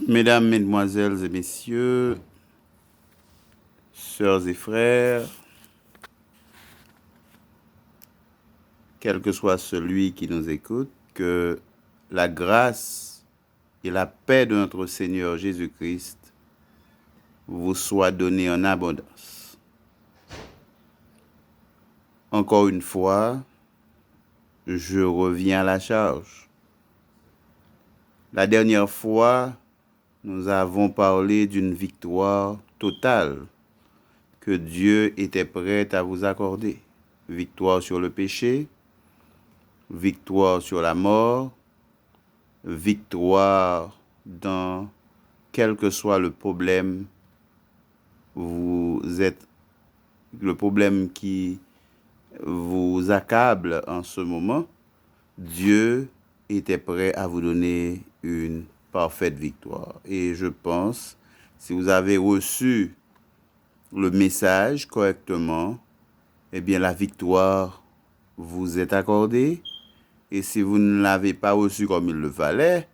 Mesdames, Mesdemoiselles et Messieurs, sœurs et frères, quel que soit celui qui nous écoute, que la grâce et la paix de notre Seigneur Jésus-Christ vous soient données en abondance. Encore une fois, je reviens à la charge. La dernière fois, nous avons parlé d'une victoire totale que Dieu était prêt à vous accorder. Victoire sur le péché, victoire sur la mort, victoire dans quel que soit le problème, le problème qui vous accable en ce moment, Dieu était prêt à vous donner une parfaite victoire. Et je pense, si vous avez reçu le message correctement, eh bien la victoire vous est accordée. Et si vous ne l'avez pas reçu comme il le fallait,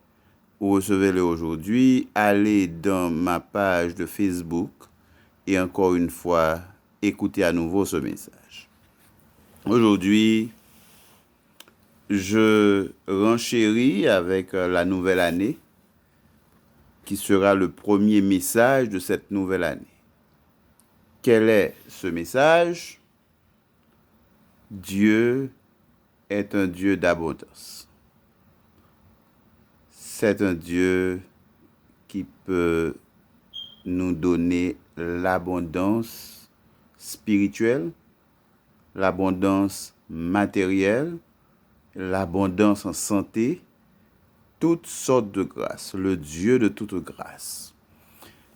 vous recevez-le aujourd'hui. Allez dans ma page de Facebook et encore une fois, écoutez à nouveau ce message. Aujourd'hui, je renchéris avec la nouvelle année qui sera le premier message de cette nouvelle année. Quel est ce message? Dieu est un Dieu d'abondance. C'est un Dieu qui peut nous donner l'abondance spirituelle, l'abondance matérielle, l'abondance en santé, toutes sortes de grâces, le Dieu de toute grâce.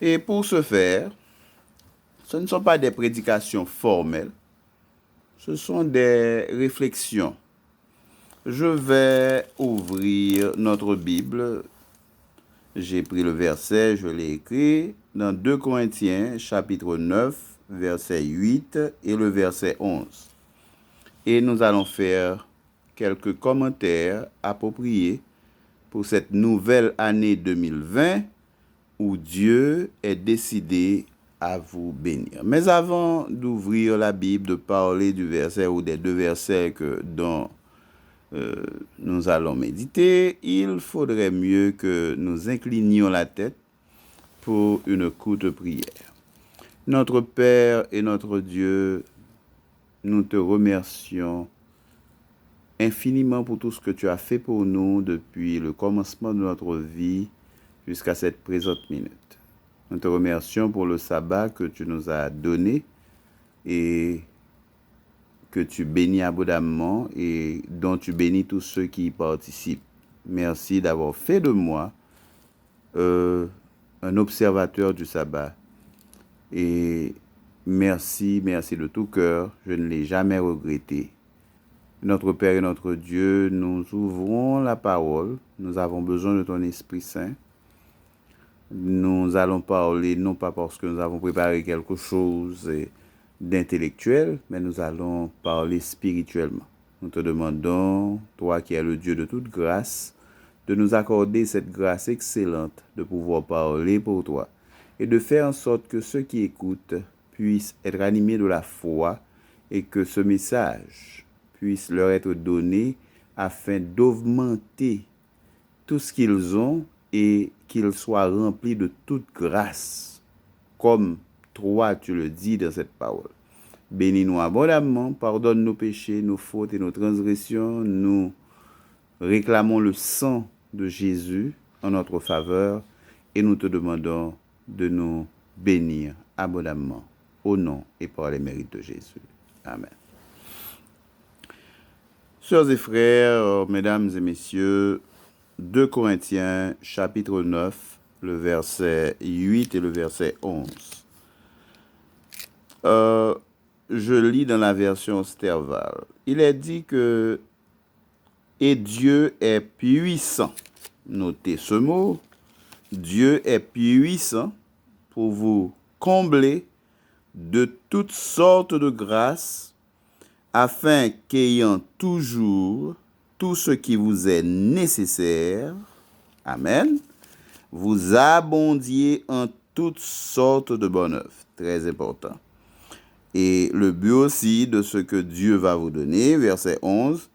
Et pour ce faire, ce ne sont pas des prédications formelles, ce sont des réflexions. Je vais ouvrir notre Bible. J'ai pris le verset, je l'ai écrit dans 2 Corinthiens, chapitre 9, verset 8 et le verset 11. Et nous allons faire quelques commentaires appropriés pour cette nouvelle année 2020 où Dieu est décidé à vous bénir. Mais avant d'ouvrir la Bible, de parler du verset ou des deux versets dont nous allons méditer, il faudrait mieux que nous inclinions la tête pour une courte prière. Notre Père et notre Dieu, nous te remercions infiniment pour tout ce que tu as fait pour nous depuis le commencement de notre vie jusqu'à cette présente minute. Nous te remercions pour le sabbat que tu nous as donné et que tu bénis abondamment et dont tu bénis tous ceux qui y participent. Merci d'avoir fait de moi un observateur du sabbat. Et merci de tout cœur, je ne l'ai jamais regretté. Notre Père et notre Dieu, nous ouvrons la parole, nous avons besoin de ton Esprit Saint. Nous allons parler, non pas parce que nous avons préparé quelque chose d'intellectuel, mais nous allons parler spirituellement. Nous te demandons, toi qui es le Dieu de toute grâce, de nous accorder cette grâce excellente de pouvoir parler pour toi et de faire en sorte que ceux qui écoutent puissent être animés de la foi et que ce message puisse leur être donné afin d'augmenter tout ce qu'ils ont et qu'ils soient remplis de toute grâce, comme toi tu le dis dans cette parole. Bénis-nous abondamment, pardonne nos péchés, nos fautes et nos transgressions. Nous réclamons le sang de Jésus en notre faveur et nous te demandons de nous bénir abondamment au nom et par les mérites de Jésus. Amen. Sœurs et frères, mesdames et messieurs, 2 Corinthiens, chapitre 9, le verset 8 et le verset 11. Je lis dans la version Sterval. Il est dit que « Et Dieu est puissant ». Notez ce mot. Dieu est puissant pour vous combler de toutes sortes de grâces, afin qu'ayant toujours tout ce qui vous est nécessaire, Amen, vous abondiez en toutes sortes de bonnes œuvres. Très important. Et le but aussi de ce que Dieu va vous donner, verset 11,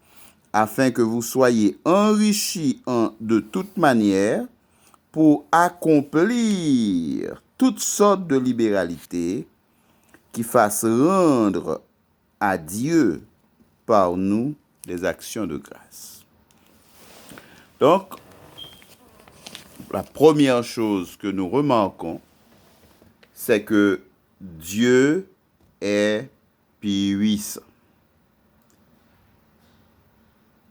afin que vous soyez enrichis de toute manière pour accomplir toutes sortes de libéralités qui fassent rendre à Dieu par nous des actions de grâce. Donc, la première chose que nous remarquons, c'est que Dieu est puissant.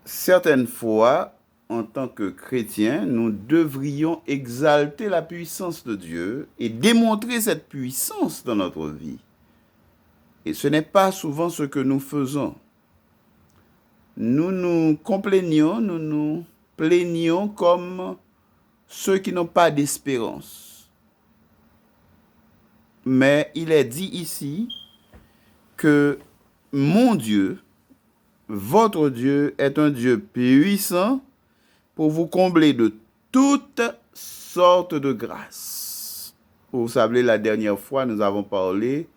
Certaines fois, en tant que chrétiens, nous devrions exalter la puissance de Dieu et démontrer cette puissance dans notre vie. Et ce n'est pas souvent ce que nous faisons. Nous nous complaignons, nous nous plaignons comme ceux qui n'ont pas d'espérance. Mais il est dit ici que mon Dieu, votre Dieu, est un Dieu puissant pour vous combler de toutes sortes de grâces. Vous savez, la dernière fois, nous avons parlé,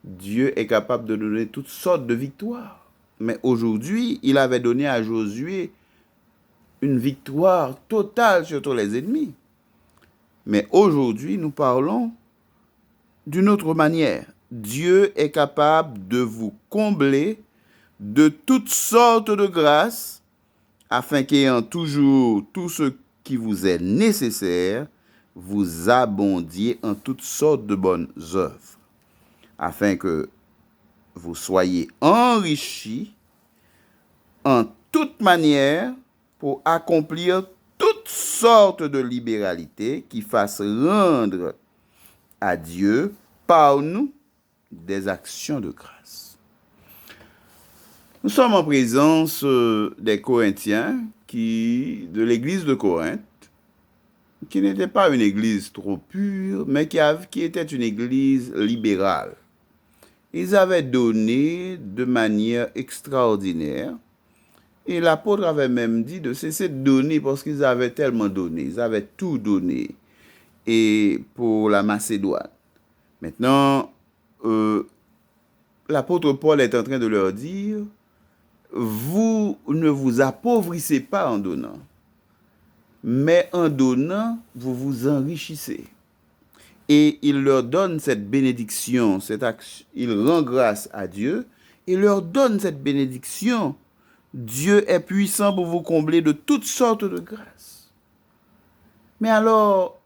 Dieu est capable de donner toutes sortes de victoires. Mais aujourd'hui, il avait donné à Josué une victoire totale sur tous les ennemis. Mais aujourd'hui, nous parlons d'une autre manière. Dieu est capable de vous combler de toutes sortes de grâces, afin qu'ayant toujours tout ce qui vous est nécessaire, vous abondiez en toutes sortes de bonnes œuvres, afin que vous soyez enrichis en toute manière pour accomplir toutes sortes de libéralités qui fassent rendre à Dieu par nous des actions de grâce. Nous sommes en présence des Corinthiens de l'église de Corinthe, qui n'était pas une église trop pure, mais qui était une église libérale. Ils avaient donné de manière extraordinaire, et l'apôtre avait même dit de cesser de donner parce qu'ils avaient tellement donné, ils avaient tout donné, et pour la Macédoine. Maintenant, l'apôtre Paul est en train de leur dire, vous ne vous appauvrissez pas en donnant, mais en donnant, vous vous enrichissez. Et il leur donne cette bénédiction, il rend grâce à Dieu et leur donne cette bénédiction. Dieu est puissant pour vous combler de toutes sortes de grâces. Mais alors,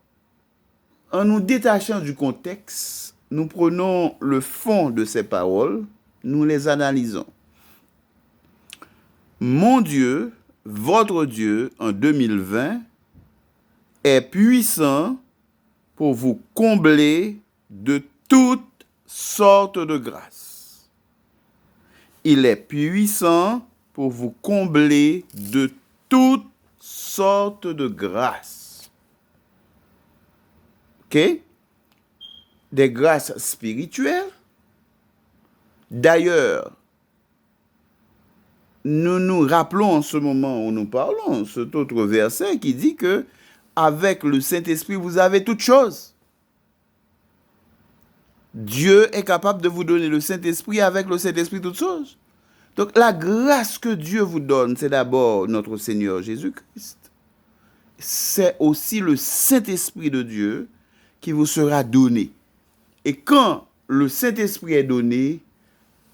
en nous détachant du contexte, nous prenons le fond de ces paroles, nous les analysons. Mon Dieu, votre Dieu, en 2020, est puissant pour vous combler de toutes sortes de grâces. Il est puissant pour vous combler de toutes sortes de grâces. OK? Des grâces spirituelles. D'ailleurs, nous nous rappelons en ce moment où nous parlons, cet autre verset qui dit que avec le Saint-Esprit, vous avez toutes choses. Dieu est capable de vous donner le Saint-Esprit, avec le Saint-Esprit toutes choses. Donc la grâce que Dieu vous donne, c'est d'abord notre Seigneur Jésus-Christ. C'est aussi le Saint-Esprit de Dieu qui vous sera donné. Et quand le Saint-Esprit est donné,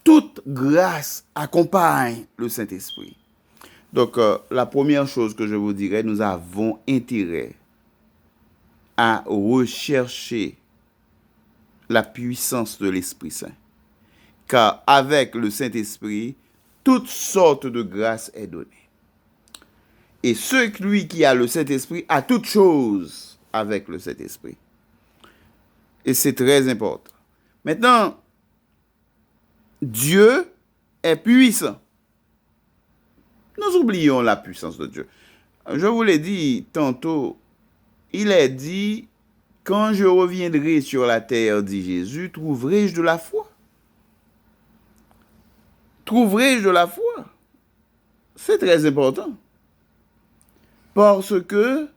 toute grâce accompagne le Saint-Esprit. Donc, la première chose que je vous dirais, nous avons intérêt à rechercher la puissance de l'Esprit Saint. Car avec le Saint-Esprit, toutes sortes de grâces est donnée. Et celui qui a le Saint-Esprit a toutes choses avec le Saint-Esprit. Et c'est très important. Maintenant, Dieu est puissant. Nous oublions la puissance de Dieu. Je vous l'ai dit tantôt, il est dit, quand je reviendrai sur la terre, dit Jésus, trouverai-je de la foi? Trouverai-je de la foi? C'est très important. Parce que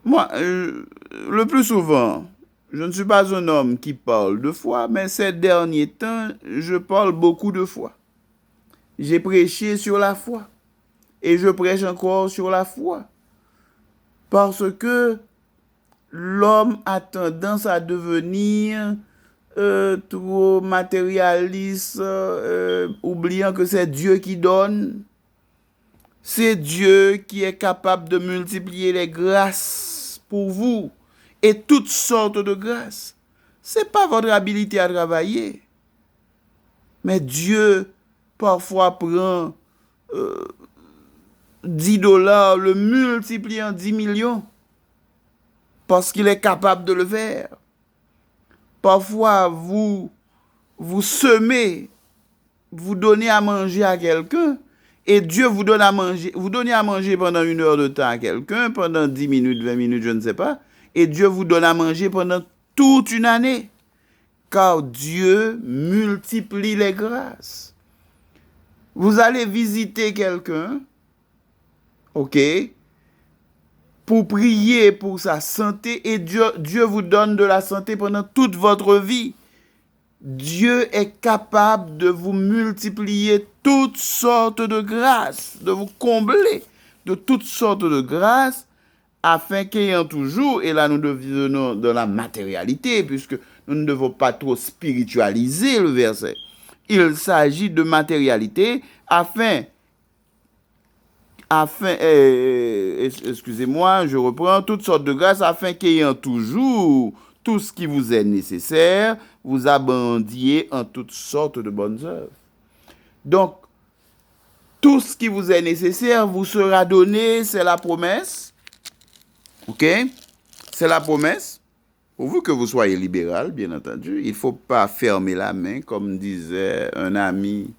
Moi, le plus souvent, je ne suis pas un homme qui parle de foi, mais ces derniers temps, je parle beaucoup de foi. J'ai prêché sur la foi et je prêche encore sur la foi. Parce que l'homme a tendance à devenir trop matérialiste, oubliant que c'est Dieu qui donne. C'est Dieu qui est capable de multiplier les grâces pour vous et toutes sortes de grâces. Ce n'est pas votre habilité à travailler. Mais Dieu, parfois, prend $10, le multiplie en 10 millions parce qu'il est capable de le faire. Parfois, vous semez, vous donnez à manger à quelqu'un et Dieu vous donne à manger. Vous donnez à manger pendant 1 heure de temps à quelqu'un, pendant 10 minutes, 20 minutes, je ne sais pas. Et Dieu vous donne à manger pendant toute une année. Car Dieu multiplie les grâces. Vous allez visiter quelqu'un, ok, pour prier pour sa santé et Dieu vous donne de la santé pendant toute votre vie. Dieu est capable de vous multiplier toutes sortes de grâces, de vous combler de toutes sortes de grâces, afin qu'ayant toujours, et là nous devenons dans la matérialité, puisque nous ne devons pas trop spiritualiser le verset. Il s'agit de matérialité, excusez-moi, je reprends, toutes sortes de grâces, afin qu'ayant toujours tout ce qui vous est nécessaire, vous abondiez en toutes sortes de bonnes œuvres. Donc, tout ce qui vous est nécessaire vous sera donné, c'est la promesse. Ok? C'est la promesse. Pourvu que vous soyez libéral, bien entendu. Il ne faut pas fermer la main, comme disait un ami,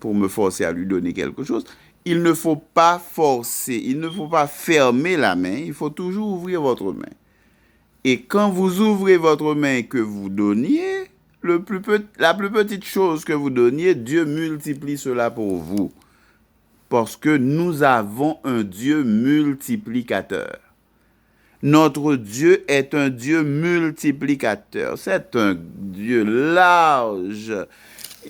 pour me forcer à lui donner quelque chose. Il ne faut pas forcer, il ne faut pas fermer la main, il faut toujours ouvrir votre main. Et quand vous ouvrez votre main et que vous donniez, la plus petite chose que vous donniez, Dieu multiplie cela pour vous. Parce que nous avons un Dieu multiplicateur. Notre Dieu est un Dieu multiplicateur. C'est un Dieu large.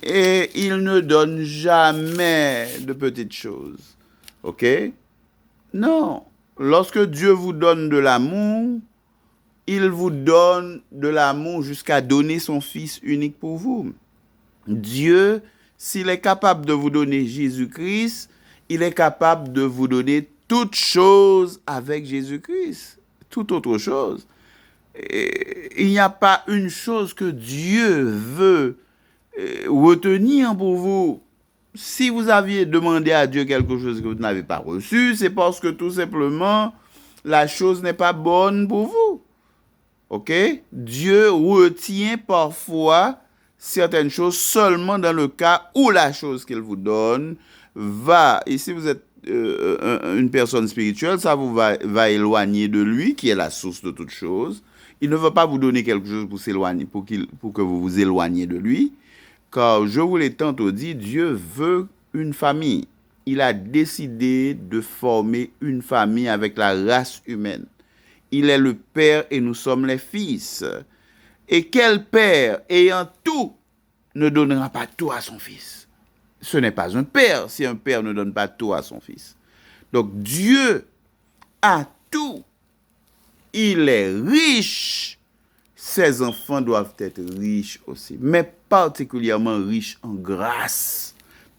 Et il ne donne jamais de petites choses. OK? Non. Lorsque Dieu vous donne de l'amour, il vous donne de l'amour jusqu'à donner son Fils unique pour vous. Dieu, s'il est capable de vous donner Jésus-Christ, il est capable de vous donner toutes choses avec Jésus-Christ. Toute autre chose. Et il n'y a pas une chose que Dieu veut retenir pour vous. Si vous aviez demandé à Dieu quelque chose que vous n'avez pas reçu, c'est parce que tout simplement, la chose n'est pas bonne pour vous. Ok? Dieu retient parfois certaines choses seulement dans le cas où la chose qu'il vous donne va, et si vous êtes une personne spirituelle, ça vous va éloigner de lui, qui est la source de toute chose. Il ne va pas vous donner quelque chose pour s'éloigner, pour que vous vous éloigniez de lui, car je vous l'ai tantôt dit, Dieu veut une famille. Il a décidé de former une famille avec la race humaine. Il est le Père et nous sommes les fils. Et quel père, ayant tout, ne donnera pas tout à son fils? Ce n'est pas un père si un père ne donne pas tout à son fils. Donc Dieu a tout. Il est riche. Ses enfants doivent être riches aussi, mais particulièrement riches en grâce.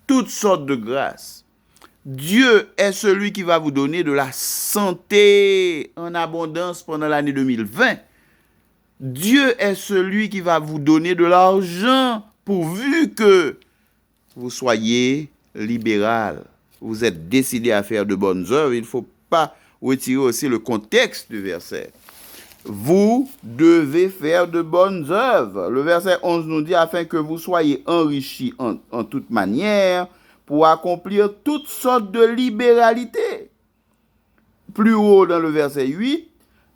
Toutes sortes de grâces. Dieu est celui qui va vous donner de la santé en abondance pendant l'année 2020. Dieu est celui qui va vous donner de l'argent pourvu que vous soyez libéral. Vous êtes décidé à faire de bonnes œuvres. Il ne faut pas retirer aussi le contexte du verset. Vous devez faire de bonnes œuvres. Le verset 11 nous dit, afin que vous soyez enrichis en toute manière, pour accomplir toutes sortes de libéralités. Plus haut dans le verset 8,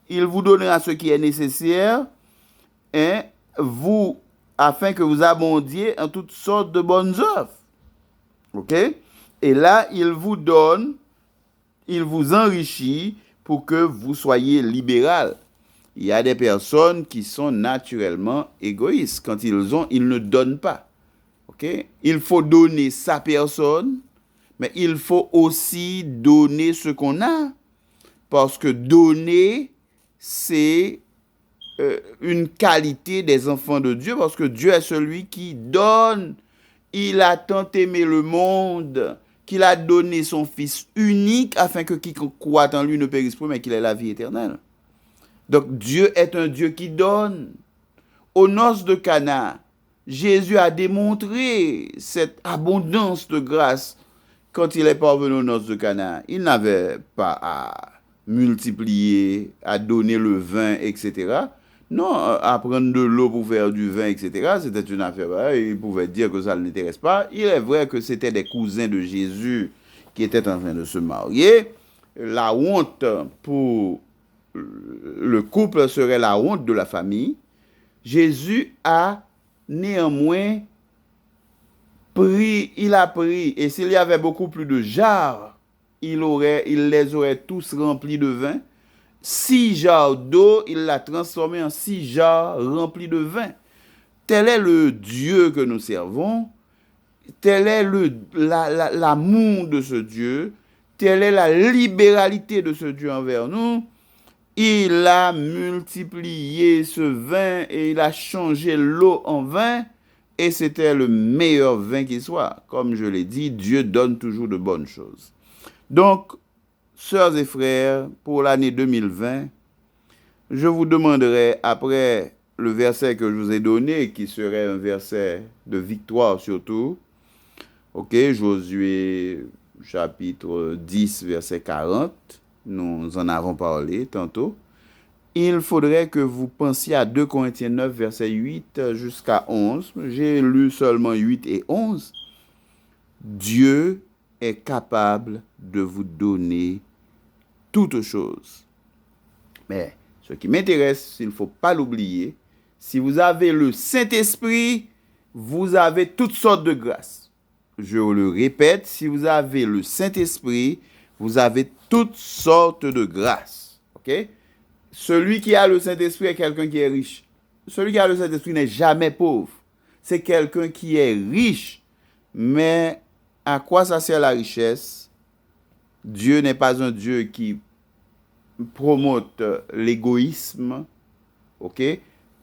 il vous donnera ce qui est nécessaire, afin que vous abondiez en toutes sortes de bonnes œuvres. OK? Et là, il vous donne, il vous enrichit pour que vous soyez libéral. Il y a des personnes qui sont naturellement égoïstes. Quand ils ont, ils ne donnent pas. Okay? Il faut donner sa personne, mais il faut aussi donner ce qu'on a. Parce que donner, c'est une qualité des enfants de Dieu, parce que Dieu est celui qui donne. Il a tant aimé le monde qu'il a donné son Fils unique afin que quiconque croit en lui ne périsse point, mais qu'il ait la vie éternelle. Donc Dieu est un Dieu qui donne. Aux noces de Cana, Jésus a démontré cette abondance de grâce quand il est parvenu aux noces de Cana. Il n'avait pas à multiplier, à donner le vin, etc. Non, à prendre de l'eau pour faire du vin, etc. C'était une affaire. Il pouvait dire que ça ne l'intéresse pas. Il est vrai que c'était des cousins de Jésus qui étaient en train de se marier. La honte pour le couple serait la honte de la famille. Jésus a néanmoins pris, et s'il y avait beaucoup plus de jarres, il les aurait tous remplis de vin. 6 jarres d'eau, il l'a transformé en 6 jarres remplies de vin. Tel est le Dieu que nous servons, tel est l'amour de ce Dieu, telle est la libéralité de ce Dieu envers nous. Il a multiplié ce vin et il a changé l'eau en vin, et c'était le meilleur vin qui soit. Comme je l'ai dit, Dieu donne toujours de bonnes choses. Donc, sœurs et frères, pour l'année 2020, je vous demanderai, après le verset que je vous ai donné, qui serait un verset de victoire surtout, ok, Josué chapitre 10, verset 40, nous en avons parlé tantôt. Il faudrait que vous pensiez à 2 Corinthiens 9, verset 8 jusqu'à 11. J'ai lu seulement 8 et 11. Dieu est capable de vous donner toutes choses. Mais ce qui m'intéresse, il ne faut pas l'oublier, si vous avez le Saint-Esprit, vous avez toutes sortes de grâces. Je le répète, si vous avez le Saint-Esprit, vous avez toutes sortes de grâces. Ok? Celui qui a le Saint-Esprit est quelqu'un qui est riche. Celui qui a le Saint-Esprit n'est jamais pauvre. C'est quelqu'un qui est riche. Mais à quoi ça sert la richesse? Dieu n'est pas un Dieu qui promote l'égoïsme. Ok?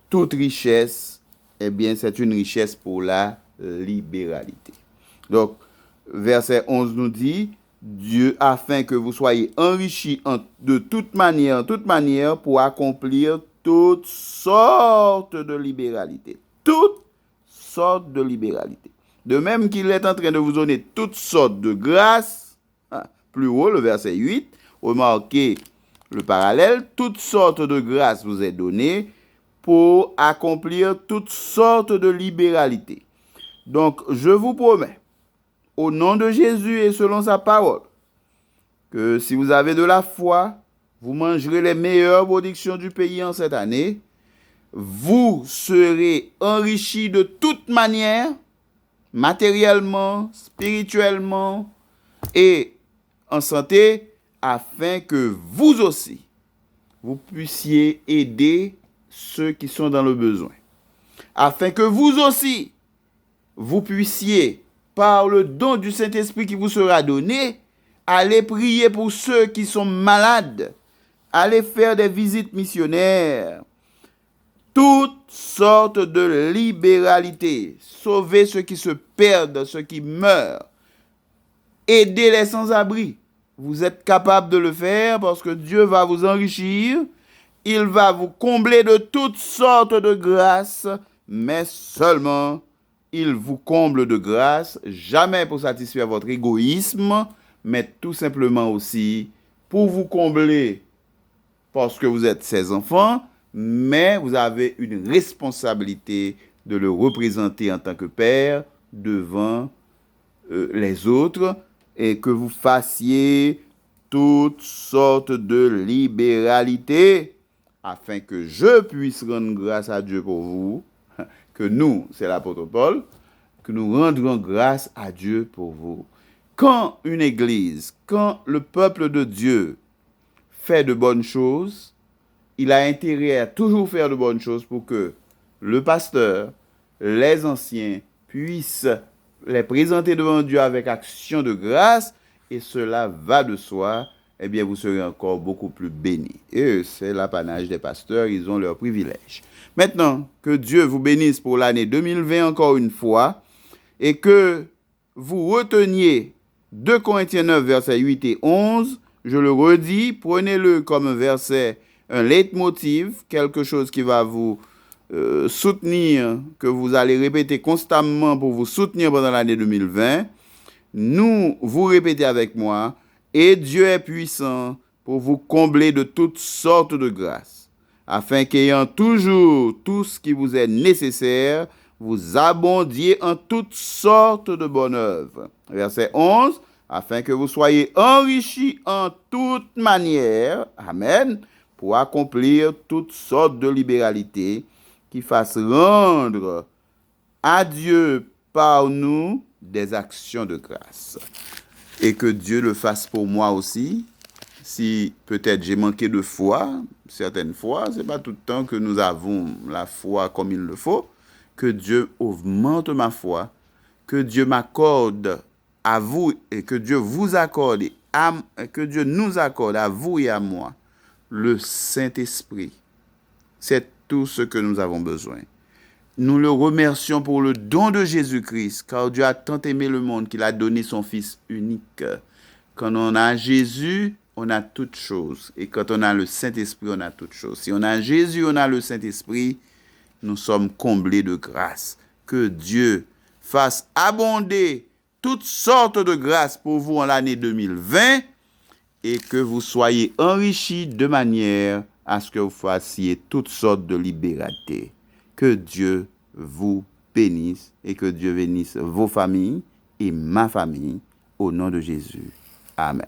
Toute richesse, eh bien, c'est une richesse pour la libéralité. Donc, verset 11 nous dit, Dieu, afin que vous soyez enrichis de toute manière, pour accomplir toutes sortes de libéralité. Toutes sortes de libéralité. De même qu'il est en train de vous donner toutes sortes de grâces, plus haut, le verset 8, remarquez le parallèle, toutes sortes de grâces vous est données pour accomplir toutes sortes de libéralité. Donc, je vous promets, au nom de Jésus et selon sa parole, que si vous avez de la foi, vous mangerez les meilleures productions du pays en cette année. Vous serez enrichis de toute manière, matériellement, spirituellement et en santé, afin que vous aussi, vous puissiez aider ceux qui sont dans le besoin. Afin que vous aussi, vous puissiez, par le don du Saint-Esprit qui vous sera donné, aller prier pour ceux qui sont malades, aller faire des visites missionnaires, toutes sortes de libéralité, sauver ceux qui se perdent, ceux qui meurent, aider les sans-abri. Vous êtes capable de le faire parce que Dieu va vous enrichir, il va vous combler de toutes sortes de grâces, mais seulement il vous comble de grâce, jamais pour satisfaire votre égoïsme, mais tout simplement aussi pour vous combler parce que vous êtes ses enfants, mais vous avez une responsabilité de le représenter en tant que père devant les autres et que vous fassiez toutes sortes de libéralité afin que je puisse rendre grâce à Dieu pour vous, que nous, c'est l'apôtre Paul, que nous rendrons grâce à Dieu pour vous. Quand une église, quand le peuple de Dieu fait de bonnes choses, il a intérêt à toujours faire de bonnes choses pour que le pasteur, les anciens puissent les présenter devant Dieu avec action de grâce, et cela va de soi, eh bien vous serez encore beaucoup plus bénis. Et c'est l'apanage des pasteurs, ils ont leur privilège. Maintenant, que Dieu vous bénisse pour l'année 2020 encore une fois, et que vous reteniez 2 Corinthiens 9, versets 8 et 11, je le redis, prenez-le comme un verset, un leitmotiv, quelque chose qui va vous soutenir, que vous allez répéter constamment pour vous soutenir pendant l'année 2020. Vous répétez avec moi, et Dieu est puissant pour vous combler de toutes sortes de grâces, afin qu'ayant toujours tout ce qui vous est nécessaire, vous abondiez en toutes sortes de bonnes œuvres. Verset 11, afin que vous soyez enrichis en toute manière, amen, pour accomplir toutes sortes de libéralités qui fassent rendre à Dieu par nous des actions de grâce. Et que Dieu le fasse pour moi aussi. Si peut-être j'ai manqué de foi, certaines fois, c'est pas tout le temps que nous avons la foi comme il le faut. Que Dieu augmente ma foi, que Dieu m'accorde à vous et que Dieu vous accorde, que Dieu nous accorde à vous et à moi le Saint-Esprit. C'est tout ce que nous avons besoin. Nous le remercions pour le don de Jésus-Christ, car Dieu a tant aimé le monde qu'il a donné son Fils unique. Quand on a Jésus, on a toutes choses. Et quand on a le Saint-Esprit, on a toutes choses. Si on a Jésus, on a le Saint-Esprit, nous sommes comblés de grâce. Que Dieu fasse abonder toutes sortes de grâces pour vous en l'année 2020 et que vous soyez enrichis de manière à ce que vous fassiez toutes sortes de libéralités. Que Dieu vous bénisse et que Dieu bénisse vos familles et ma famille au nom de Jésus. Amen.